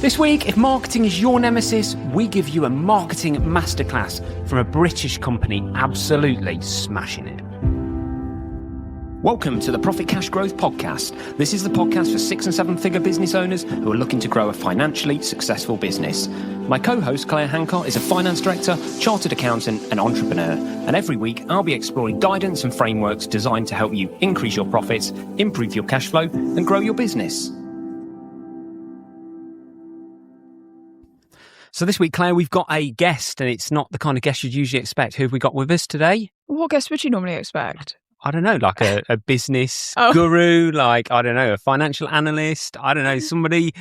This week, if marketing is your nemesis, we give you a marketing masterclass from a British company absolutely smashing it. Welcome to the Profit Cash Growth Podcast. This is the podcast for 6 and 7 figure business owners who are looking to grow a financially successful business. My co-host, Claire Hancock, is a finance director, chartered accountant and entrepreneur. And every week, I'll be exploring guidance and frameworks designed to help you increase your profits, improve your cash flow and grow your business. So this week, Claire, we've got a guest, and it's not the kind of guest you'd usually expect. Who have we got with us today? What guest would you normally expect? I don't know, like a business guru, like, I don't know, a financial analyst. I don't know, somebody.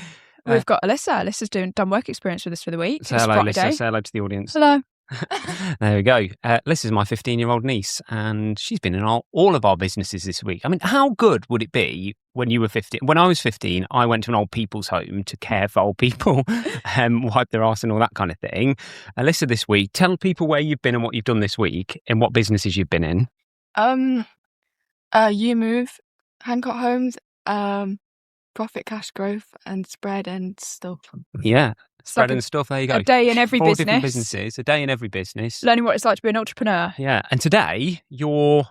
We've got Alyssa. Alyssa's done work experience with us for the week. Say hello, Alyssa. Say hello to the audience. Hello. There we go. Alyssa's my 15-year-old niece, and she's been in all of our businesses this week. I mean, how good would it be when you were 15? When I was 15, I went to an old people's home to care for old people, wipe their arse and all that kind of thing. Alyssa, this week, tell people where you've been and what you've done this week and what businesses you've been in. You Move, Hancock Homes, Profit Cash Growth, and Spread and Stuff. Yeah, Spread and Stuff. There you go. A day in every 4 business. different businesses. A day in every business. Learning what it's like to be an entrepreneur. Yeah, and today you're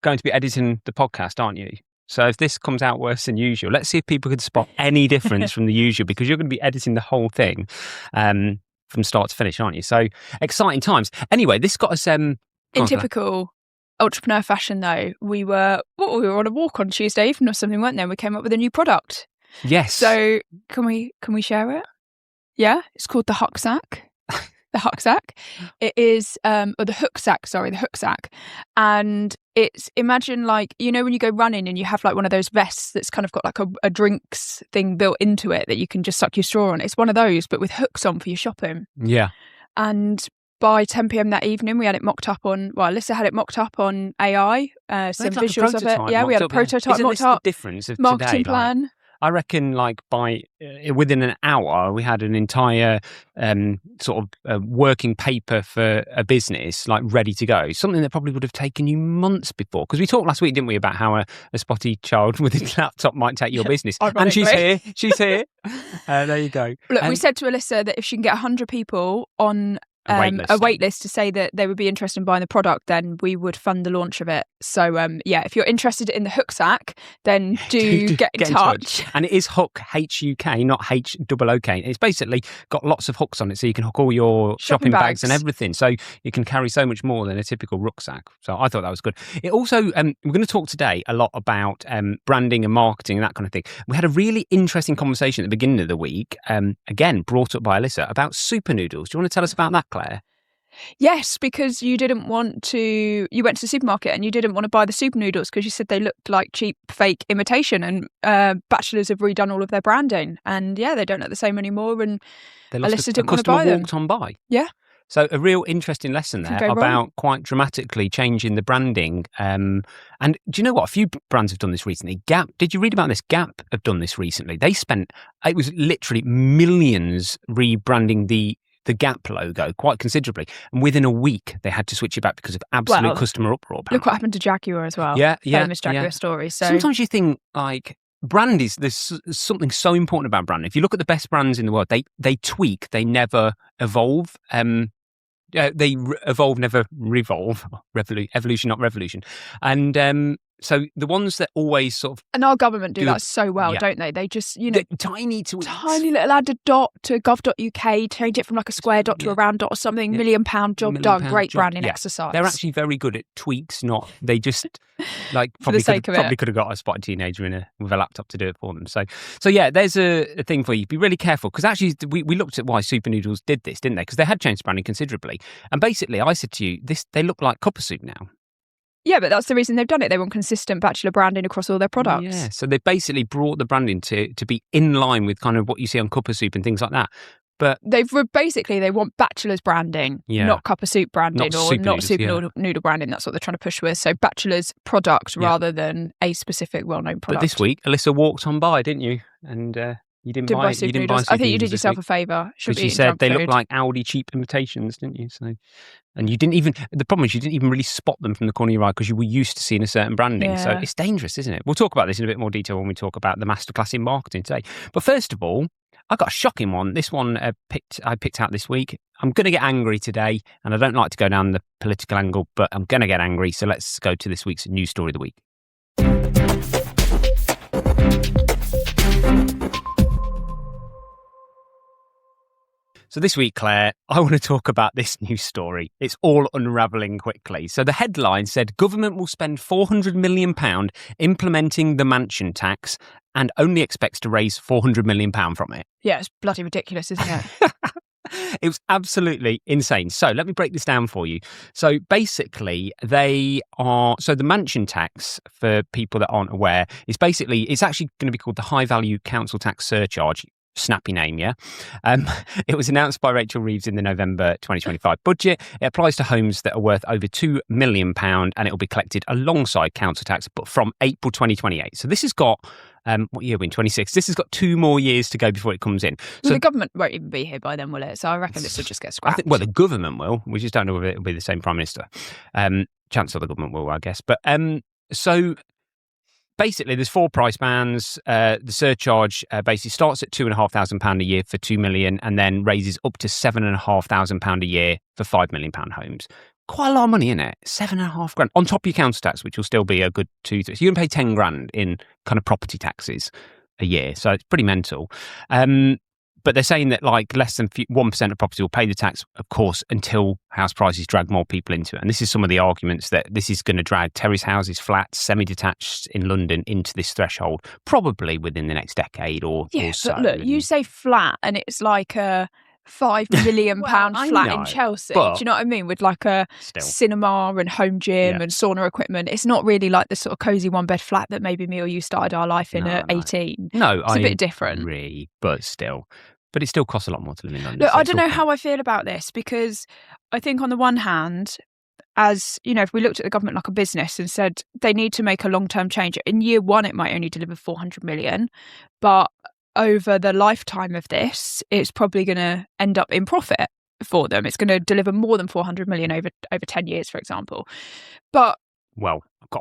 going to be editing the podcast, aren't you? So if this comes out worse than usual, let's see if people can spot any difference from the usual, because you're going to be editing the whole thing from start to finish, aren't you? So exciting times. Anyway, this got us in typical entrepreneur fashion, though, we were on a walk on Tuesday evening or something, weren't there? We came up with a new product. Yes. So can we share it? Yeah, it's called the Hucksack. The Hucksack. It is or the Hooksack. Sorry, the Hooksack. And it's, imagine, like, you know, when you go running and you have like one of those vests that's kind of got like a drinks thing built into it that you can just suck your straw on. It's one of those, but with hooks on for your shopping. Yeah. And by 10 p.m. that evening, we had it mocked up on, Alyssa had it mocked up on AI, some visuals of it. Yeah, we had a prototype mocked up. The difference of marketing today, plan. Like, I reckon, like, by within an hour, we had an entire working paper for a business, like, ready to go. Something that probably would have taken you months before. Because we talked last week, didn't we, about how a spotty child with his laptop might take your business. And she's here. She's here. There you go. Look, we said to Alyssa that if she can get 100 people on a wait list to say that they would be interested in buying the product, then we would fund the launch of it. So if you're interested in the Hooksack, then do get in touch. And it is Hook, H-U-K, not H-O-O-K. It's basically got lots of hooks on it, so you can hook all your shopping bags and everything. So you can carry so much more than a typical rucksack. So I thought that was good. It also, we're going to talk today a lot about branding and marketing and that kind of thing. We had a really interesting conversation at the beginning of the week, again, brought up by Alyssa, about super noodles. Do you want to tell us about that, Claire? Yes, because you went to the supermarket and you didn't want to buy the super noodles because you said they looked like cheap fake imitation, and Bachelors have redone all of their branding and they don't look the same anymore, and Alyssa didn't want to buy them. Walked on by. Yeah. So a real interesting lesson there about quite dramatically changing the branding. And do you know what? A few brands have done this recently. Gap, did you read about this? Gap have done this recently. They spent, it was literally millions rebranding the Gap logo quite considerably. And within a week, they had to switch it back because of absolute customer uproar. Apparently. Look what happened to Jaguar as well. Famous Jaguar story. So sometimes you think, like, there's something so important about branding. If you look at the best brands in the world, they tweak, they never evolve. They evolve, never revolve. Evolution, not revolution. And so the ones that always sort of... And our government do that so well, don't they? They just, tiny little add a dot to gov.uk, change it from like a square dot to a round dot or something, £1 million job done. Great branding exercise. They're actually very good at tweaks, they just probably could have got a spotted teenager with a laptop to do it for them. So there's a thing for you. Be really careful, because actually we looked at why Super Noodles did this, didn't they? Because they had changed branding considerably. And basically I said to you, they look like cuppa soup now. Yeah, but that's the reason they've done it. They want consistent Bachelor branding across all their products. Yeah, so they basically brought the branding to be in line with kind of what you see on cuppa soup and things like that. But they want Bachelor's branding, not cuppa soup branding, not super noodle branding. That's what they're trying to push with. So Bachelor's product rather than a specific well-known product. But this week, Alyssa walked on by, didn't you? And you didn't buy super noodles. I think you did yourself a favour. Because you said they look like Aldi cheap imitations, didn't you? So, and you didn't even. The problem is you didn't even really spot them from the corner of your eye because you were used to seeing a certain branding. Yeah. So it's dangerous, isn't it? We'll talk about this in a bit more detail when we talk about the Masterclass in marketing today. But first of all, I got a shocking one. This one I picked out this week. I'm going to get angry today, and I don't like to go down the political angle, but I'm going to get angry. So let's go to this week's news story of the week. So this week, Claire, I want to talk about this news story. It's all unravelling quickly. So the headline said, government will spend £400 million implementing the mansion tax and only expects to raise £400 million from it. Yeah, it's bloody ridiculous, isn't it? It was absolutely insane. So let me break this down for you. So basically, the mansion tax, for people that aren't aware, is basically, it's actually going to be called the High Value Council Tax Surcharge. Snappy name, yeah? It was announced by Rachel Reeves in the November 2025 budget. It applies to homes that are worth over £2 million, and it will be collected alongside council tax, but from April 2028. So this has got, what year are we in, 26? This has got 2 more years to go before it comes in. So the government won't even be here by then, will it? So I reckon this will just get scrapped. The government will. We just don't know whether it'll be the same Prime Minister. Chancellor of the government will, I guess. But so basically, there's 4 price bands. The surcharge basically starts at £2,500 a year for 2 million, and then raises up to £7,500 a year for £5 million homes. Quite a lot of money, isn't it? £7,500 on top of your council tax, which will still be a good 2-3. So you're going to pay £10,000 in kind of property taxes a year. So it's pretty mental. But they're saying that like less than 1% of property will pay the tax, of course, until house prices drag more people into it. And this is some of the arguments that this is going to drag terrace houses, flats, semi-detached in London into this threshold, probably within the next decade or so. But look, you say flat and it's like a £5 million flat in Chelsea. Do you know what I mean? With like a cinema and home gym and sauna equipment. It's not really like the sort of cosy 1-bed flat that maybe me or you started our life in at 18. No, it's a bit different. Agree, but still. But it still costs a lot more to live in London. Look, so I don't know how I feel about this, because I think on the one hand, as you know, if we looked at the government like a business and said they need to make a long-term change, in year 1 it might only deliver 400 million, but over the lifetime of this, it's probably going to end up in profit for them. It's going to deliver more than 400 million over 10 years, for example. But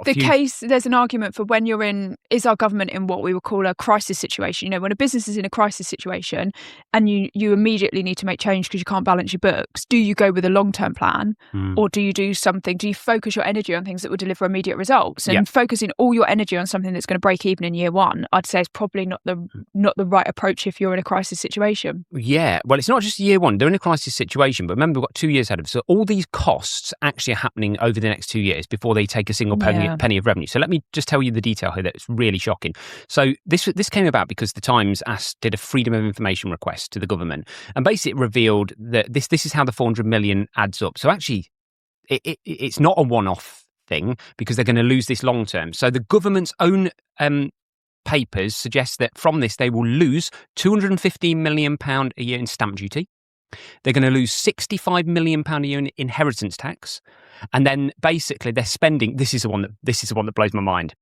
there's an argument for when you're in, is our government in what we would call a crisis situation? You know, when a business is in a crisis situation and you immediately need to make change because you can't balance your books, do you go with a long-term plan or do you do you focus your energy on things that will deliver immediate results? And focusing all your energy on something that's going to break even in year 1, I'd say is probably not the right approach if you're in a crisis situation. Yeah, well, it's not just year 1. They're in a crisis situation, but remember, we've got 2 years ahead of us. So all these costs actually are happening over the next 2 years before they take a single penny of revenue. So let me just tell you the detail here that's really shocking. So this came about because the Times did a freedom of information request to the government, and basically it revealed that this is how the 400 million adds up. So actually, it's not a one-off thing because they're going to lose this long term. So the government's own papers suggest that from this they will lose £215 million a year in stamp duty. They're going to lose £65 million a year in inheritance tax. And then basically they're spending, this is the one that blows my mind.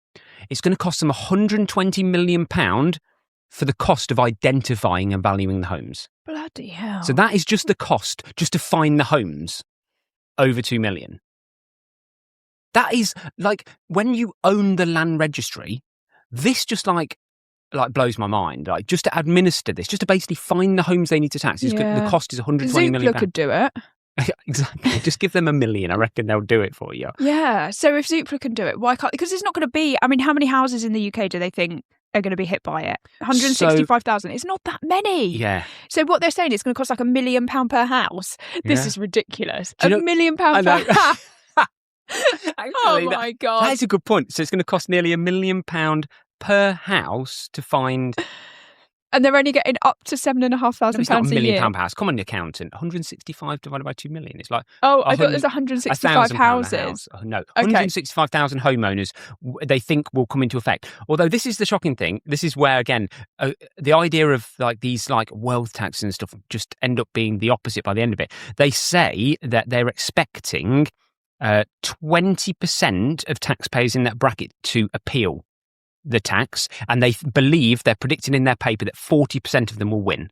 It's going to cost them £120 million for the cost of identifying and valuing the homes. Bloody hell. So that is just the cost, just to find the homes, over 2 million. That is like, when you own the land registry, this just like blows my mind. Like, just to administer this, just to basically find the homes they need to tax, the cost is £120 million. Zoopla could do it. Exactly. Just give them $1 million. I reckon they'll do it for you. Yeah. So if Zoopla can do it, why can't? Because it's not going to be. I mean, how many houses in the UK do they think are going to be hit by it? 165,000. It's not that many. Yeah. So what they're saying is going to cost like £1 million per house. This is ridiculous. £1 million per house. Actually, oh my God. That is a good point. So it's going to cost nearly £1 million per house to find. And they're only getting up to £7,500 a year. It's not £1 million per house. Come on, the accountant. 165 divided by 2 million. It's like, I thought there's 165 houses. No, 165,000 homeowners they think will come into effect. Although this is the shocking thing. This is where, again, the idea of like these like wealth taxes and stuff just end up being the opposite by the end of it. They say that they're expecting 20% of taxpayers in that bracket to appeal the tax, and they believe, they're predicting in their paper, that 40% of them will win.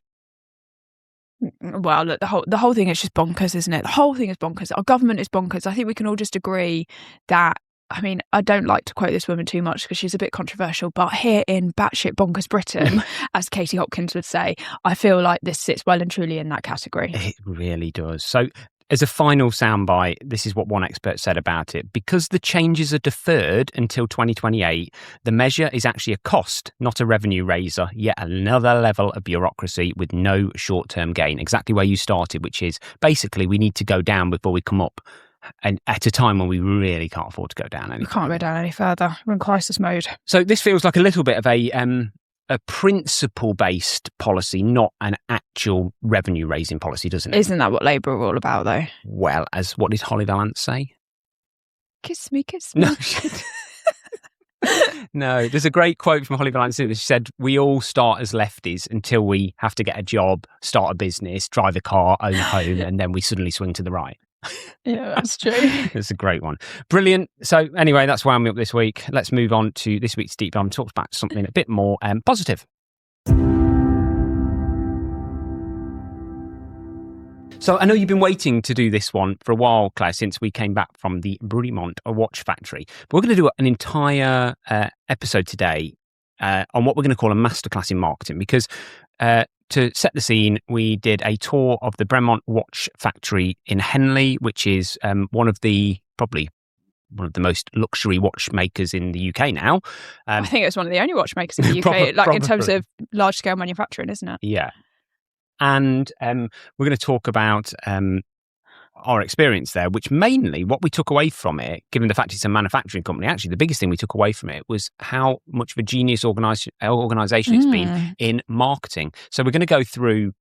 Well, look, the whole thing is just bonkers, isn't it? The whole thing is bonkers. Our government is bonkers. I think we can all just agree that I mean, I don't like to quote this woman too much because she's a bit controversial, but here in batshit bonkers Britain, as Katie Hopkins would say, I feel like this sits well and truly in that category. It really does. So as a final soundbite, this is what one expert said about it. Because the changes are deferred until 2028, the measure is actually a cost, not a revenue raiser. Yet another level of bureaucracy with no short-term gain. Exactly where you started, which is basically we need to go down before we come up. And at a time when we really can't afford to go down any We can't go down any further. We're in crisis mode. So this feels like a little bit of a principle-based policy, not an actual revenue-raising policy, doesn't it? Isn't that what Labour are all about, though? Well, as what did Holly Valance say? Kiss me, kiss me. No. No, there's a great quote from Holly Valance. She said, we all start as lefties until we have to get a job, start a business, drive a car, own a home, and then we suddenly swing to the right. Yeah, that's true. It's a great one. Brilliant. So anyway, that's why I'm up this week. Let's move on to this week's Deep Dive and talk about something a bit more positive. So I know you've been waiting to do this one for a while, Claire, since we came back from the Bremont watch factory. But we're going to do an entire episode today on what we're going to call a masterclass in marketing, because to set the scene, we did a tour of the Bremont watch factory in Henley, which is probably one of the most luxury watchmakers in the UK now. I think it's one of the only watchmakers in the UK, Probably. in terms of large-scale manufacturing, isn't it? Yeah. And we're going to talk about our experience there, which mainly what we took away from it, given the fact it's a manufacturing company, actually the biggest thing we took away from it was how much of a genius organisation it's been in marketing. So we're going to go through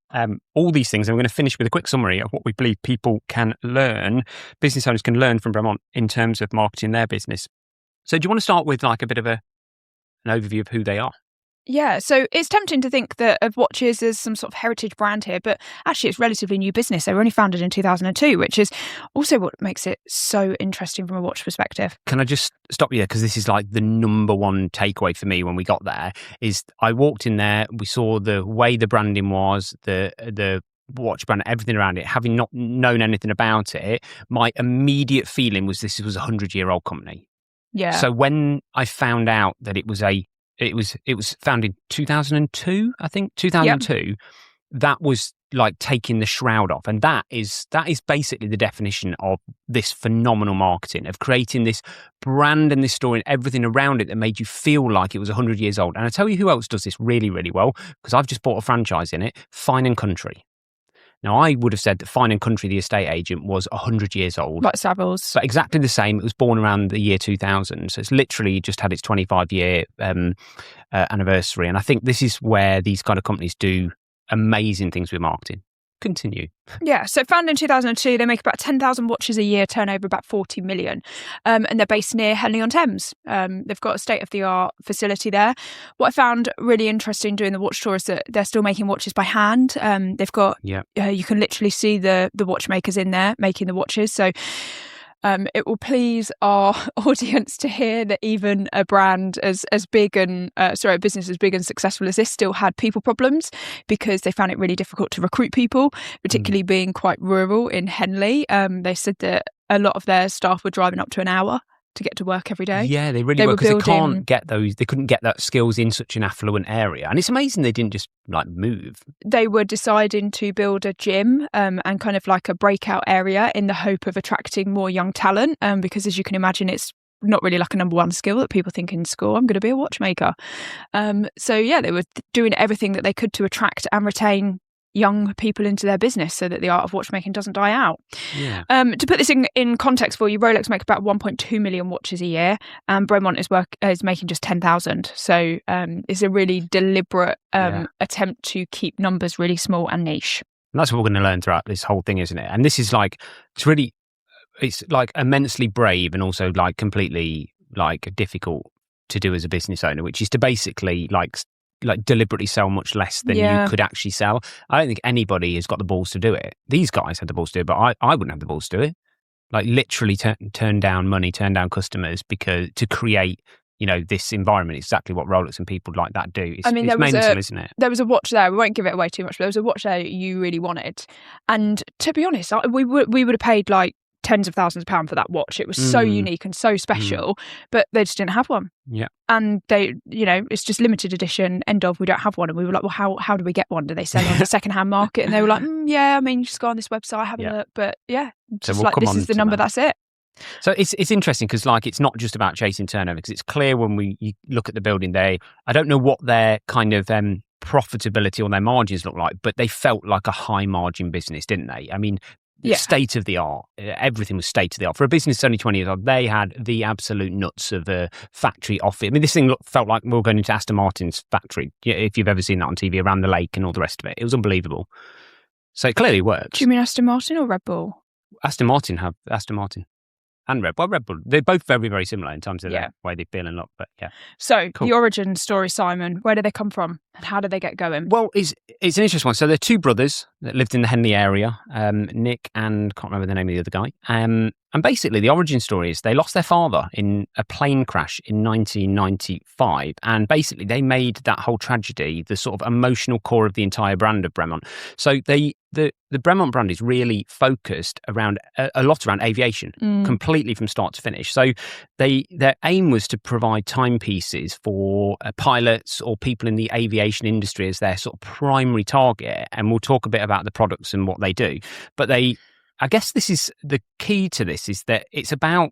all these things, and we're going to finish with a quick summary of what we believe people can learn, business owners can learn from Bremont in terms of marketing their business. So do you want to start with like a bit of an overview of who they are? Yeah, so it's tempting to think that of watches as some sort of heritage brand here, but actually it's relatively new business. They were only founded in 2002, which is also what makes it so interesting from a watch perspective. Can I just stop you there? Because this is like the number one takeaway for me when we got there, is I walked in there, we saw the way the branding was, the watch brand, everything around it. Having not known anything about it, my immediate feeling was this was a 100-year-old company. Yeah. So when I found out that it was founded in 2002, I think 2002. Yep. That was like taking the shroud off, and that is basically the definition of this phenomenal marketing, of creating this brand and this story and everything around it that made you feel like it was 100 years old. And I tell you who else does this really, really well, because I've just bought a franchise in it, Fine & Country. Now, I would have said that Fine & Country, the estate agent, was 100 years old. Like Savills. But exactly the same. It was born around the year 2000. So it's literally just had its 25-year anniversary. And I think this is where these kind of companies do amazing things with marketing. Continue. Yeah, so founded in 2002, they make about 10,000 watches a year, turnover about 40 million. And they're based near Henley-on-Thames. They've got a state-of-the-art facility there. What I found really interesting doing the watch tour is that they're still making watches by hand. They've got, you can literally see the watchmakers in there making the watches. So it will please our audience to hear that even a brand as big and a business as big and successful as this still had people problems, because they found it really difficult to recruit people, particularly being quite rural in Henley. They said that a lot of their staff were driving up to an hour to get to work every day. Yeah, they really were, because they can't get those. They couldn't get that skills in such an affluent area, and it's amazing they didn't just like move. They were deciding to build a gym and kind of like a breakout area in the hope of attracting more young talent. Because as you can imagine, it's not really like a number one skill that people think in school. I'm going to be a watchmaker. So yeah, they were doing everything that they could to attract and retain young people into their business so that the art of watchmaking doesn't die out. Yeah. To put this in context for you, Rolex make about 1.2 million watches a year, and Bremont is making just 10,000. So it's a really deliberate attempt to keep numbers really small and niche. And that's what we're going to learn throughout this whole thing, isn't it? And this is like, it's like immensely brave and also like completely like difficult to do as a business owner, which is to basically like deliberately sell much less than you could actually sell. I don't think anybody has got the balls to do it. These guys had the balls to do it, but I wouldn't have the balls to do it. Like literally turn down money, turn down customers because to create, this environment. Exactly what Rolex and people like that do. It's mental, isn't it? There was a watch there. We won't give it away too much, but there was a watch there you really wanted. And to be honest, we would have paid like tens of thousands of pounds for that watch. It was so unique and so special, but they just didn't have one. Yeah. And they, it's just limited edition, end of, we don't have one. And we were like, well, how do we get one? Do they sell it on the secondhand market? And they were like, just go on this website, have a look. But just this is the number, that's it. So it's interesting because it's not just about chasing turnover, because it's clear when you look at the building, I don't know what their kind of profitability or their margins look like, but they felt like a high margin business, didn't they? I mean, state of the art. Everything was state of the art. For a business that's only 20 years old, they had the absolute nuts of a factory office. I mean, this thing felt like we were going into Aston Martin's factory, if you've ever seen that on TV, around the lake and all the rest of it. It was unbelievable. So it clearly works. Do you mean Aston Martin or Red Bull? Aston Martin and Red Bull. Red Bull, they're both very, very similar in terms of the way they feel and look. But So the origin story, Simon, where do they come from and how did they get going? Well, it's an interesting one. So they're two brothers that lived in the Henley area, Nick and can't remember the name of the other guy. And basically the origin story is they lost their father in a plane crash in 1995. And basically they made that whole tragedy the sort of emotional core of the entire brand of Bremont. So the Bremont brand is really focused around a lot around aviation, completely from start to finish. So their aim was to provide timepieces for pilots or people in the aviation industry as their sort of primary target. And we'll talk a bit about the products and what they do. But I guess this is the key to this, is that it's about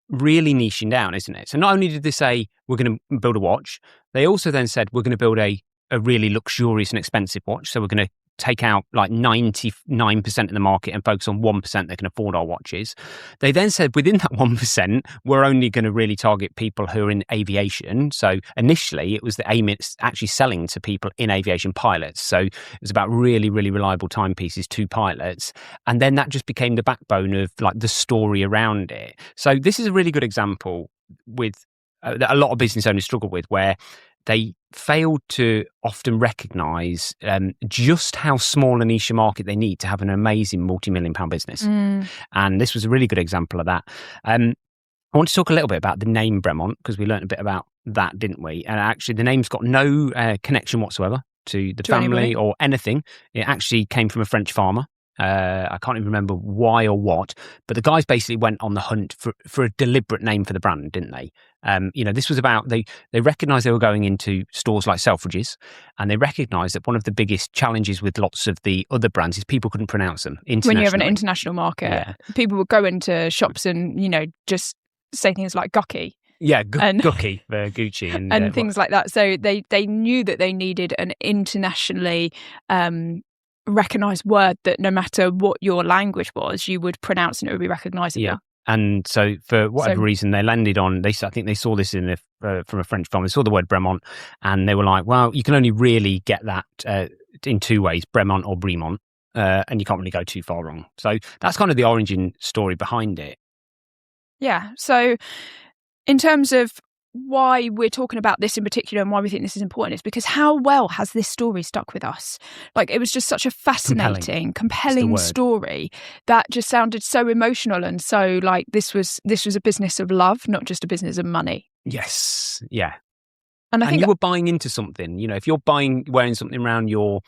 really niching down, isn't it? So not only did they say we're going to build a watch, they also then said we're going to build a really luxurious and expensive watch. So we're going to take out like 99% of the market and focus on 1% that can afford our watches. They then said within that 1%, we're only going to really target people who are in aviation. So initially it was the aim, it's actually selling to people in aviation, pilots. So it was about really, really reliable timepieces to pilots. And then that just became the backbone of like the story around it. So this is a really good example with that a lot of business owners struggle with, where they failed to often recognise just how small a niche market they need to have an amazing multi-million-pound business. And this was a really good example of that. I want to talk a little bit about the name Bremont, because we learned a bit about that, didn't we? And actually the name's got no connection whatsoever to the family anybody or anything. It actually came from a French farmer. I can't even remember why or what, but the guys basically went on the hunt for a deliberate name for the brand, didn't they? This was about, they recognised they were going into stores like Selfridges, and they recognised that one of the biggest challenges with lots of the other brands is people couldn't pronounce them internationally. When you have an international market, people would go into shops and, just say things like Gucky. Yeah, Gucky for Gucci and things like that. So they knew that they needed an internationally recognised word that no matter what your language was, you would pronounce and it would be recognisable. Yeah. And so for whatever reason, they landed on, I think they saw this from a French farm. They saw the word Bremont and they were like, well, you can only really get that in two ways, Bremont or Bremont, and you can't really go too far wrong. So that's kind of the origin story behind it. Yeah. So in terms of why we're talking about this in particular and why we think this is important, is because how well has this story stuck with us? Like, it was just such a fascinating, compelling story that just sounded so emotional, and so like this was a business of love, not just a business of money. Yes, yeah. And I think you were buying into something. If you're wearing something around your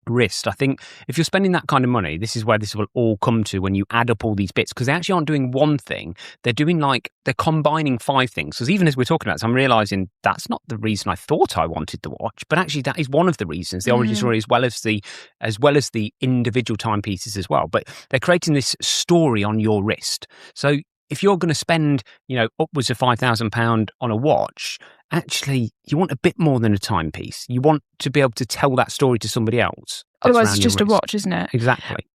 wrist, I think if you're spending that kind of money, this is where this will all come to when you add up all these bits, because they actually aren't doing one thing, they're combining 5 things. Because even as we're talking about this, I'm realizing that's not the reason I thought I wanted the watch, but actually that is one of the reasons, the origin story, as well as the individual timepieces as well. But they're creating this story on your wrist. So if you're going to spend, upwards of £5,000 on a watch, actually, you want a bit more than a timepiece. You want to be able to tell that story to somebody else. Otherwise, it's just a watch, isn't it? Exactly.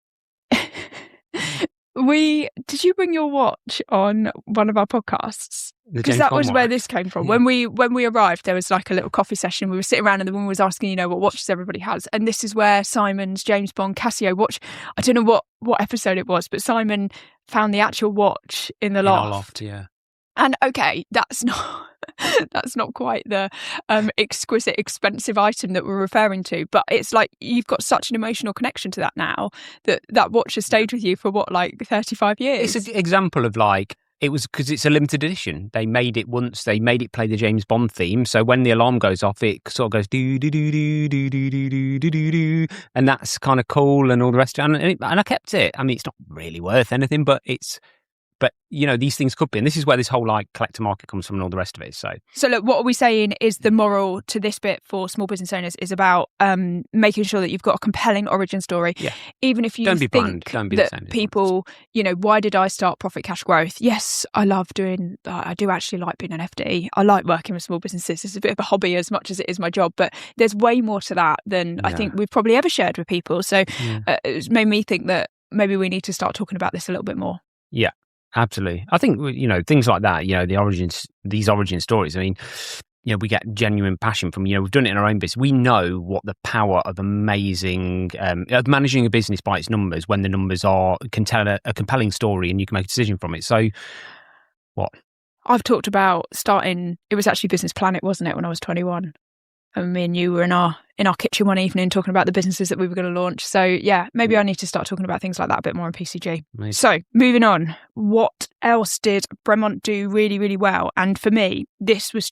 Did you bring your watch on one of our podcasts? Because that was where this came from. Yeah. When we arrived, there was like a little coffee session. We were sitting around and the woman was asking, what watches everybody has. And this is where Simon's James Bond Casio watch, I don't know what episode it was, but Simon found the actual watch in the loft. In our loft, yeah. And okay, that's not quite the exquisite, expensive item that we're referring to, but it's like you've got such an emotional connection to that now that watch has stayed with you for 35 years. It's an example of It was because it's a limited edition. They made it once. They made it play the James Bond theme. So when the alarm goes off, it sort of goes do do do do do do do do do do do, and that's kind of cool and all the rest of it. And I kept it. I mean, it's not really worth anything, but these things could be. And this is where this whole like collector market comes from and all the rest of it. So look, what are we saying is the moral to this bit for small business owners is about making sure that you've got a compelling origin story. Yeah. Even if you Don't be that people, why did I start Profit Cash Growth? Yes, I do actually like being an FD. I like working with small businesses. It's a bit of a hobby as much as it is my job, but there's way more to that than I think we've probably ever shared with people. So it's made me think that maybe we need to start talking about this a little bit more. Yeah. Absolutely. I think, things like that, these origin stories, I mean, we get genuine passion from, we've done it in our own business. We know what the power of managing a business by its numbers when the numbers can tell a compelling story and you can make a decision from it. So what? I've talked about starting, it was actually Business Planet, wasn't it, when I was 21? And me and you were in our kitchen one evening talking about the businesses that we were going to launch. So yeah, maybe I need to start talking about things like that a bit more in PCG. Amazing. So moving on, what else did Bremont do really, really well? And for me, this was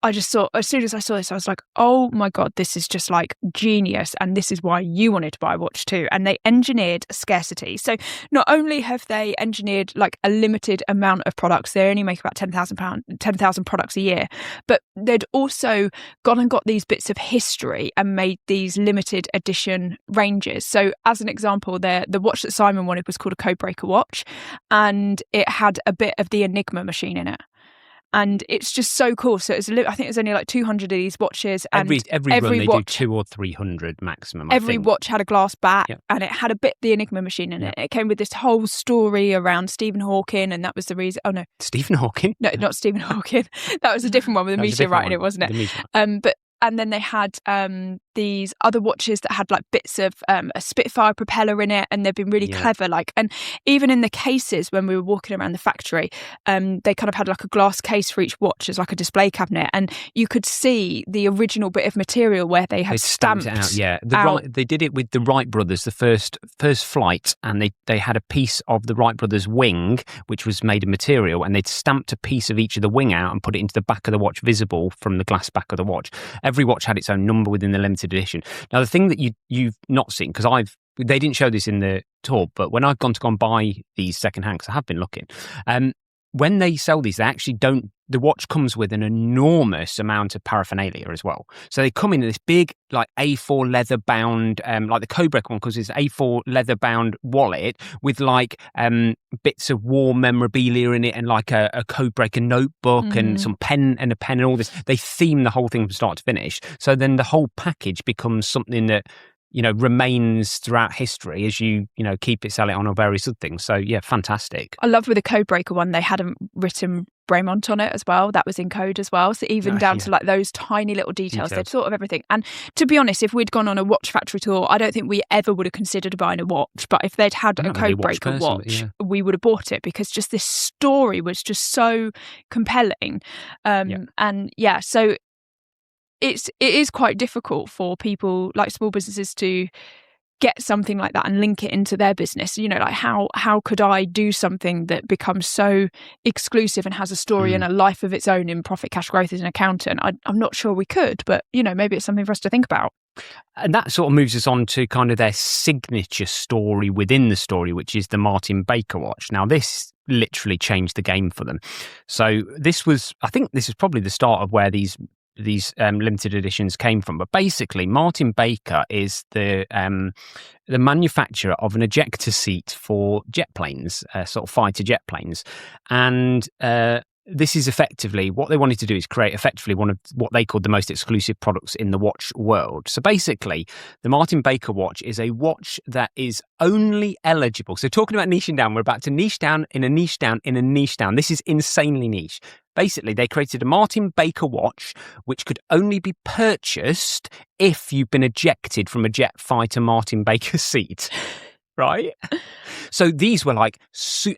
I just thought, as soon as I saw this, I was like, oh my God, this is just like genius. And this is why you wanted to buy a watch too. And they engineered scarcity. So not only have they engineered like a limited amount of products, they only make about 10,000 products a year, but they'd also gone and got these bits of history and made these limited edition ranges. So as an example, the watch that Simon wanted was called a Codebreaker watch, and it had a bit of the Enigma machine in it. And it's just so cool. So I think there's only like 200 of these watches. And every run they do 200 or 300 maximum. Every watch had a glass back, and it had a bit of the Enigma machine in it. It came with this whole story around Stephen Hawking, and that was the reason. Oh no, Stephen Hawking? No, not Stephen Hawking. That was a different one with a meteor writing it, wasn't it? And then they had these other watches that had like bits of a Spitfire propeller in it, and they've been really clever. And even in the cases when we were walking around the factory, they kind of had like a glass case for each watch as like a display cabinet, and you could see the original bit of material where they had stamped it out. Yeah, they did it with the Wright brothers, the first flight, and they had a piece of the Wright brothers wing which was made of material, and they'd stamped a piece of each of the wing out and put it into the back of the watch, visible from the glass back of the watch. Every watch had its own number within the limited edition. Now, the thing that you've not seen, because they didn't show this in the tour, but when I've gone to buy these secondhand, because I have been looking, when they sell these, they actually don't. The watch comes with an enormous amount of paraphernalia as well. So they come in this big, like A4 leather bound, like the Codebreaker one, because it's A4 leather bound wallet with like bits of war memorabilia in it, and like a Codebreaker notebook and some pen and all this. They theme the whole thing from start to finish. So then the whole package becomes something that remains throughout history as you keep it, sell it on, or various other things. So yeah, fantastic. I love with the Codebreaker one, they hadn't written Bremont on it as well. That was in code as well. So even down to like those tiny little details, they'd thought of everything. And to be honest, if we'd gone on a watch factory tour, I don't think we ever would have considered buying a watch. But if they'd had a Codebreaker watch, we would have bought it, because just this story was just so compelling. So it is quite difficult for people like small businesses to get something like that and link it into their business. Like how could I do something that becomes so exclusive and has a story and a life of its own in Profit Cash Growth as an accountant? I'm not sure we could, but maybe it's something for us to think about. And that sort of moves us on to kind of their signature story within the story, which is the Martin Baker watch. Now, this literally changed the game for them. So I think this is probably the start of where these limited editions came from. But basically, Martin Baker is the manufacturer of an ejector seat for jet planes, sort of fighter jet planes. And this is effectively what they wanted to do, is create effectively one of what they called the most exclusive products in the watch world. So basically, the Martin Baker watch is a watch that is only eligible. So talking about niching down, we're about to niche down in a niche down in a niche down. This is insanely niche. Basically, they created a Martin Baker watch which could only be purchased if you've been ejected from a jet fighter Martin Baker seat, right? So these were like,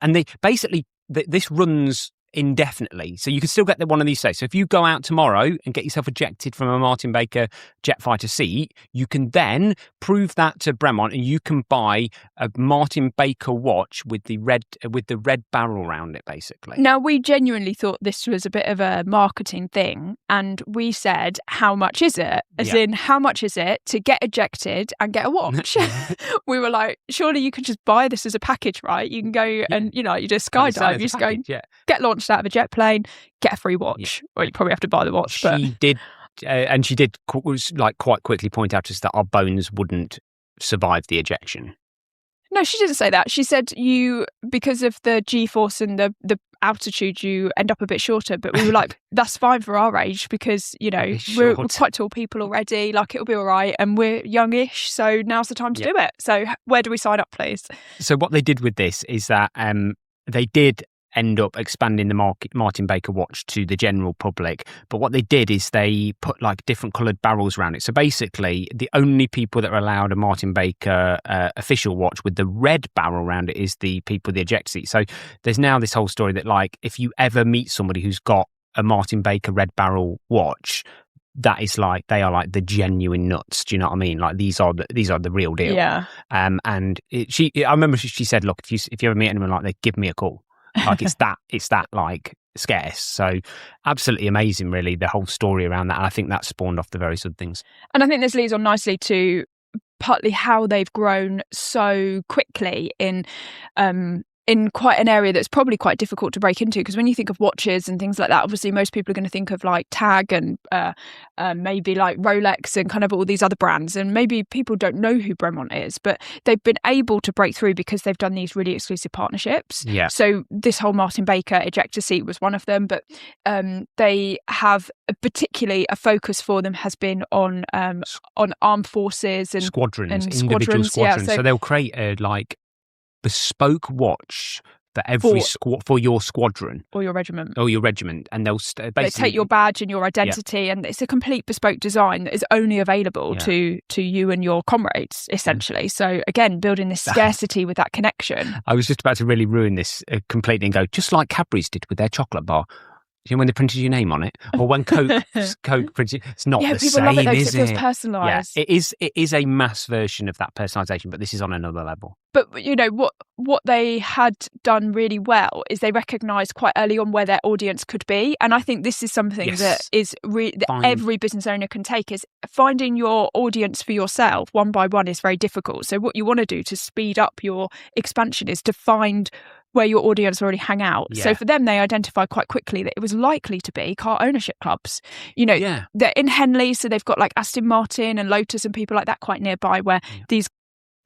and they basically, this runs indefinitely. So you can still get one of these days. So if you go out tomorrow and get yourself ejected from a Martin Baker jet fighter seat, you can then prove that to Bremont, and you can buy a Martin Baker watch with the red barrel around it, basically. Now, we genuinely thought this was a bit of a marketing thing, and we said, how much is it? As in, how much is it to get ejected and get a watch? We were like, surely you could just buy this as a package, right? You can go and, you just skydive, you just go get launched out of a jet plane, get a free watch. Well, you probably have to buy the watch. She did quite quickly point out to us that our bones wouldn't survive the ejection. No, she didn't say that. She said because of the G-force and the altitude, you end up a bit shorter. But we were like, that's fine for our age because, we're quite tall people already. Like, it'll be all right. And we're youngish. So now's the time to do it. So where do we sign up, please? So what they did with this is that they did end up expanding the Martin Baker watch to the general public. But what they did is they put like different coloured barrels around it. So basically, the only people that are allowed a Martin Baker official watch with the red barrel around it is the people with the eject seat. So there's now this whole story that like if you ever meet somebody who's got a Martin Baker red barrel watch, that is like they are like the genuine nuts. Do you know what I mean? Like these are the real deal. Yeah. And I remember she said, look, if you ever meet anyone like that, give me a call. Like it's that like scarce. So absolutely amazing, really, the whole story around that. And I think that spawned off the various other things. And I think this leads on nicely to partly how they've grown so quickly in quite an area that's probably quite difficult to break into, because when you think of watches and things like that, obviously most people are going to think of like Tag and maybe like Rolex and kind of all these other brands, and maybe people don't know who Bremont is, but they've been able to break through because they've done these really exclusive partnerships. So this whole Martin Baker ejector seat was one of them, but they have particularly a focus for them has been on armed forces and squadrons, individual squadrons. So they'll create a like bespoke watch for every for your squadron or your regiment, and they'll basically they take your badge and your identity, and it's a complete bespoke design that is only available to you and your comrades, essentially. So again, building this scarcity with that connection. I was just about to really ruin this completely and go, just like Cadbury's did with their chocolate bar. You know, when they printed your name on it, or when Coke printed, it's not the same, love it, though, is it? It feels personalised. Yeah, it is a mass version of that personalisation, but this is on another level. But what they had done really well is they recognised quite early on where their audience could be, and I think this is something that is that every business owner can take, is finding your audience for yourself one by one is very difficult. So what you want to do to speed up your expansion is to find where your audience already hang out. So for them, they identified quite quickly that it was likely to be car ownership clubs. They're in Henley, so they've got like Aston Martin and Lotus and people like that quite nearby, where these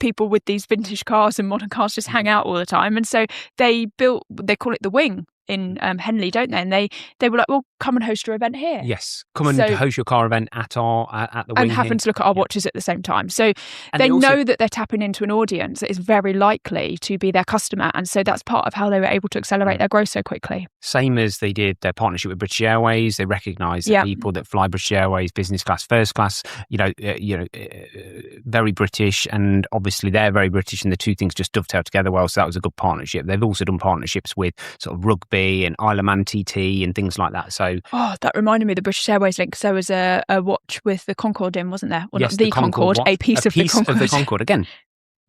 people with these vintage cars and modern cars just hang out all the time. And so they call it the Wing in Henley, don't they? And they were like, well, come and host your event here. Yes, come and host your car event at the Wing, and happen to look at our watches at the same time. So they know that they're tapping into an audience that is very likely to be their customer, and so that's part of how they were able to accelerate their growth so quickly. Same as they did their partnership with British Airways. They recognise that people that fly British Airways, business class, first class, very British, and obviously they're very British, and the two things just dovetail together well. So that was a good partnership. They've also done partnerships with sort of rugby and Isle of Man TT and things like that. So that reminded me of the British Airways link. So there was a watch with the Concorde in, wasn't there? Well, yes, not the Concorde, a piece of the Concorde. Again,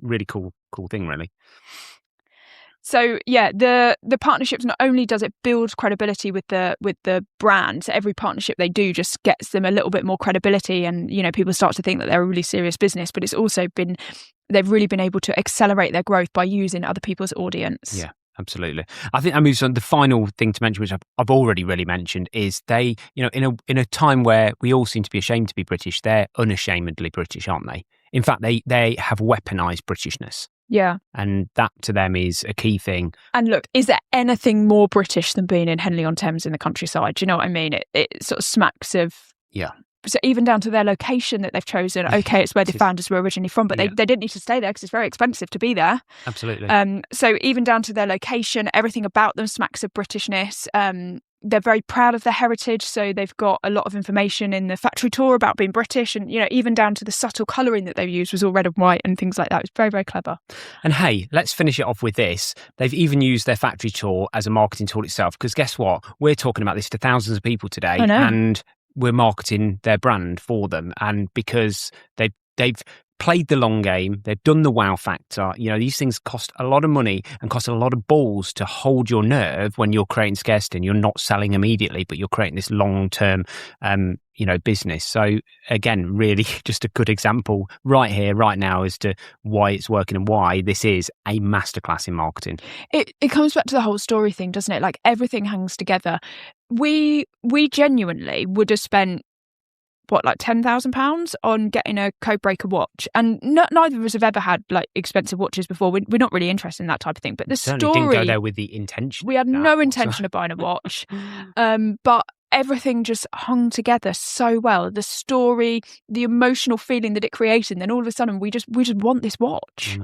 really cool thing, really. So the partnerships, not only does it build credibility with the brand, so every partnership they do just gets them a little bit more credibility, and people start to think that they're a really serious business, but it's also they've really been able to accelerate their growth by using other people's audience. Yeah. Absolutely. I think that moves on. The final thing to mention, which I've already really mentioned, is they, in a time where we all seem to be ashamed to be British, they're unashamedly British, aren't they? In fact, they have weaponized Britishness. Yeah. And that to them is a key thing. And look, is there anything more British than being in Henley-on-Thames in the countryside? Do you know what I mean? It sort of smacks of... Yeah. So even down to their location that they've chosen, okay, it's where the founders were originally from, but they didn't need to stay there because it's very expensive to be there. Absolutely. So even down to their location, everything about them smacks of Britishness. they're very proud of their heritage, so they've got a lot of information in the factory tour about being British, and even down to the subtle colouring that they've used was all red and white and things like that. It was very, very clever. And hey, let's finish it off with this. They've even used their factory tour as a marketing tool itself, because guess what? We're talking about this to thousands of people today, and we're marketing their brand for them. And because they've played the long game, they've done the wow factor. These things cost a lot of money and cost a lot of balls to hold your nerve when you're creating scarcity and you're not selling immediately, but you're creating this long-term, business. So again, really just a good example right here, right now, as to why it's working and why this is a masterclass in marketing. It comes back to the whole story thing, doesn't it? Like, everything hangs together. We genuinely would have spent like £10,000 on getting a Codebreaker watch, and neither of us have ever had like expensive watches before. We're not really interested in that type of thing. But the story didn't go there with the intention. We had no intention of buying a watch, but everything just hung together so well. The story, the emotional feeling that it created, and then all of a sudden we just want this watch.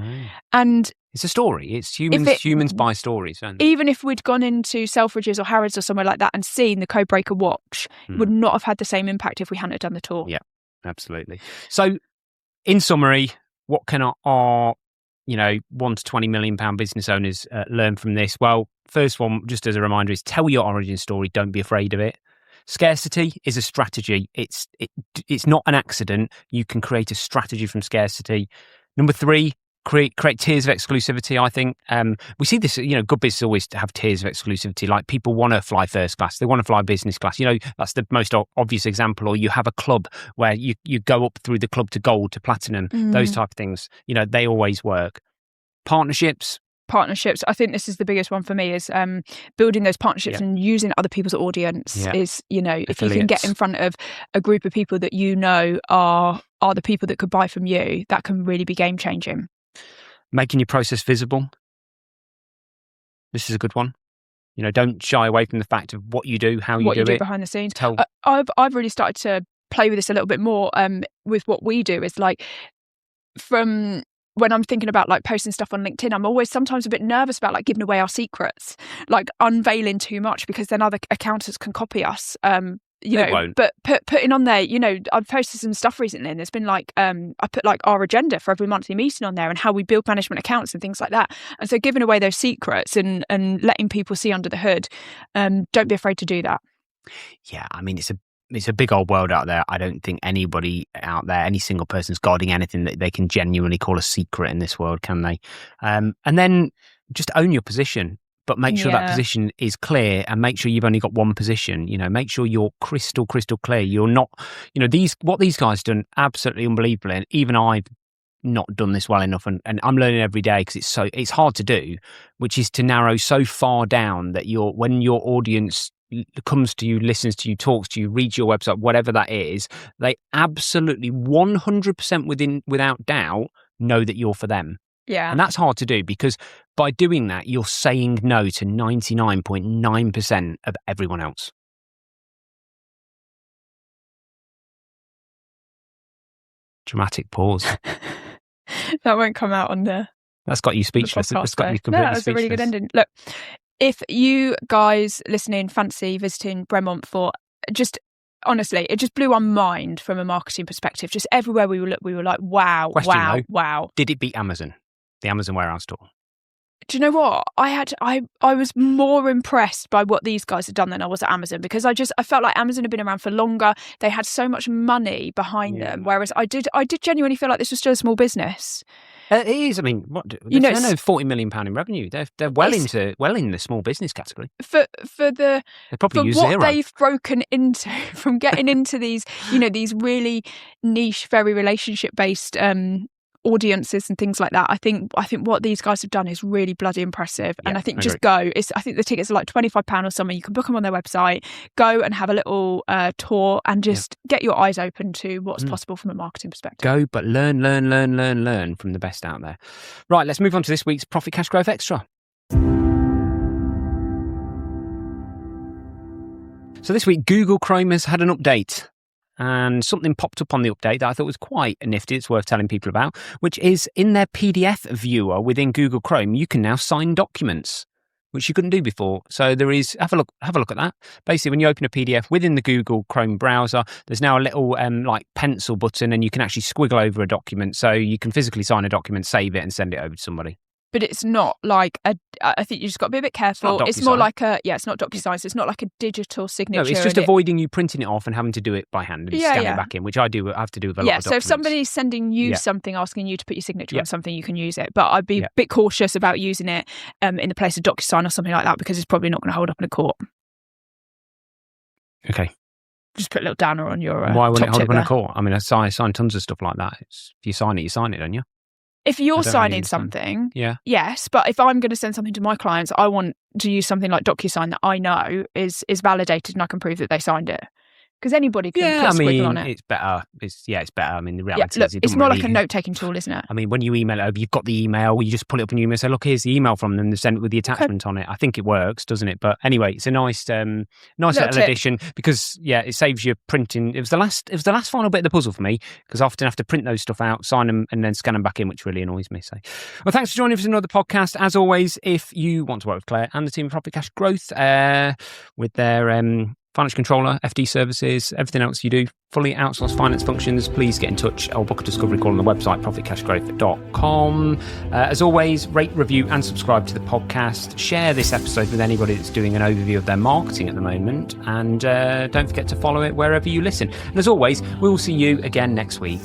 And it's a story. It's humans buy stories, don't they? Even if we'd gone into Selfridges or Harrods or somewhere like that and seen the Codebreaker watch, it would not have had the same impact if we hadn't done the tour. Yeah, absolutely. So, in summary, what can our £1 to £20 million business owners learn from this? Well, first one, just as a reminder, is tell your origin story. Don't be afraid of it. Scarcity is a strategy. It's not an accident. You can create a strategy from scarcity. Number 3, create tiers of exclusivity. I think we see this, good business always have tiers of exclusivity. Like, people want to fly first class, they want to fly business class. That's the most obvious example. Or you have a club where you go up through the club to gold, to platinum, those type of things. they always work. Partnerships, I think this is the biggest one for me, is building those partnerships and using other people's audience. Is if you can get in front of a group of people that are the people that could buy from you, that can really be game changing. Making your process visible. This is a good one. Don't shy away from the fact of what you do, how you do it behind the scenes. I've really started to play with this a little bit more with what we do. Is like, from when I'm thinking about like posting stuff on LinkedIn, I'm always sometimes a bit nervous about like giving away our secrets, like unveiling too much, because then other accountants can copy us. But putting on there, I've posted some stuff recently, and there's been like, I put like our agenda for every monthly meeting on there and how we build management accounts and things like that. And so giving away those secrets and letting people see under the hood, don't be afraid to do that. Yeah, I mean, it's a big old world out there. I don't think anybody out there, any single person's guarding anything that they can genuinely call a secret in this world, can they? And then just own your position. But make sure that position is clear, and make sure you've only got one position. Make sure you're crystal clear. You're not, what these guys done, absolutely unbelievable. And even I've not done this well enough, and I'm learning every day, because it's hard to do, which is to narrow so far down that when your audience comes to you, listens to you, talks to you, reads your website, whatever that is, they absolutely 100% without doubt know that you're for them. Yeah. And that's hard to do, because by doing that, you're saying no to 99.9% of everyone else. Dramatic pause. That won't come out on the... That's got you speechless. That's got you completely that was speechless. A really good ending. Look, if you guys listening fancy visiting Bremont for just... Honestly, it just blew our mind from a marketing perspective. Just everywhere we looked, we were like, wow, Question, wow. Did it beat Amazon? The Amazon warehouse tour? Do you know what? I was more impressed by what these guys had done than I was at Amazon, because I felt like Amazon had been around for longer. They had so much money behind them, whereas I did genuinely feel like this was still a small business. It is. I mean, they're £40 million in revenue. They're well in the small business category. For they probably use what zero. They've broken into from getting into these, these really niche, very relationship based audiences and things like that. I think what these guys have done is really bloody impressive. And I think just go. I think the tickets are like £25 or something. You can book them on their website. Go and have a little tour and just get your eyes open to what's possible from a marketing perspective. Go, but learn from the best out there. Right, let's move on to this week's Profit Cash Growth Extra. So this week, Google Chrome has had an update. And something popped up on the update that I thought was quite nifty. It's worth telling people about, which is in their PDF viewer within Google Chrome, you can now sign documents. which you couldn't do before. So there is, have a look at that. Basically, when you open a PDF within the Google Chrome browser, there's now a little like pencil button, and you can actually squiggle over a document. So you can physically sign a document, save it, and send it over to somebody. But it's not like I think you just got to be a bit careful. It's more like it's not DocuSign, so it's not like a digital signature. No, it's just avoiding you printing it off and having to do it by hand and scan it back in, which I have to do with a lot of documents. So if somebody's sending you something, asking you to put your signature on something, you can use it. But I'd be a bit cautious about using it in the place of DocuSign or something like that, because it's probably not going to hold up in a court. Okay. Just put a little downer on your Why wouldn't it hold up in a court? I mean, I sign tons of stuff like that. If you sign it, don't you? If you're signing something, yes. But if I'm going to send something to my clients, I want to use something like DocuSign that I know is validated and I can prove that they signed it. Because anybody can put a squiggle on it. It's better. It's better. I mean, the reality is it's more like a note-taking tool, isn't it? I mean, when you email it over, you've got the email, you just pull it up in your email and say, look, here's the email from them, and send it with the attachment on it. I think it works, doesn't it? But anyway, it's a nice little addition, because it saves you printing. It was the last final bit of the puzzle for me, because I often have to print those stuff out, sign them, and then scan them back in, which really annoys me. So, well, thanks for joining us for another podcast. As always, if you want to work with Claire and the team of Profit Cash Growth with their financial controller, FD services, everything else you do, fully outsourced finance functions, please get in touch or book a discovery call on the website, profitcashgrowth.com. As always, rate, review and subscribe to the podcast. Share this episode with anybody that's doing an overview of their marketing at the moment. And don't forget to follow it wherever you listen. And as always, we will see you again next week.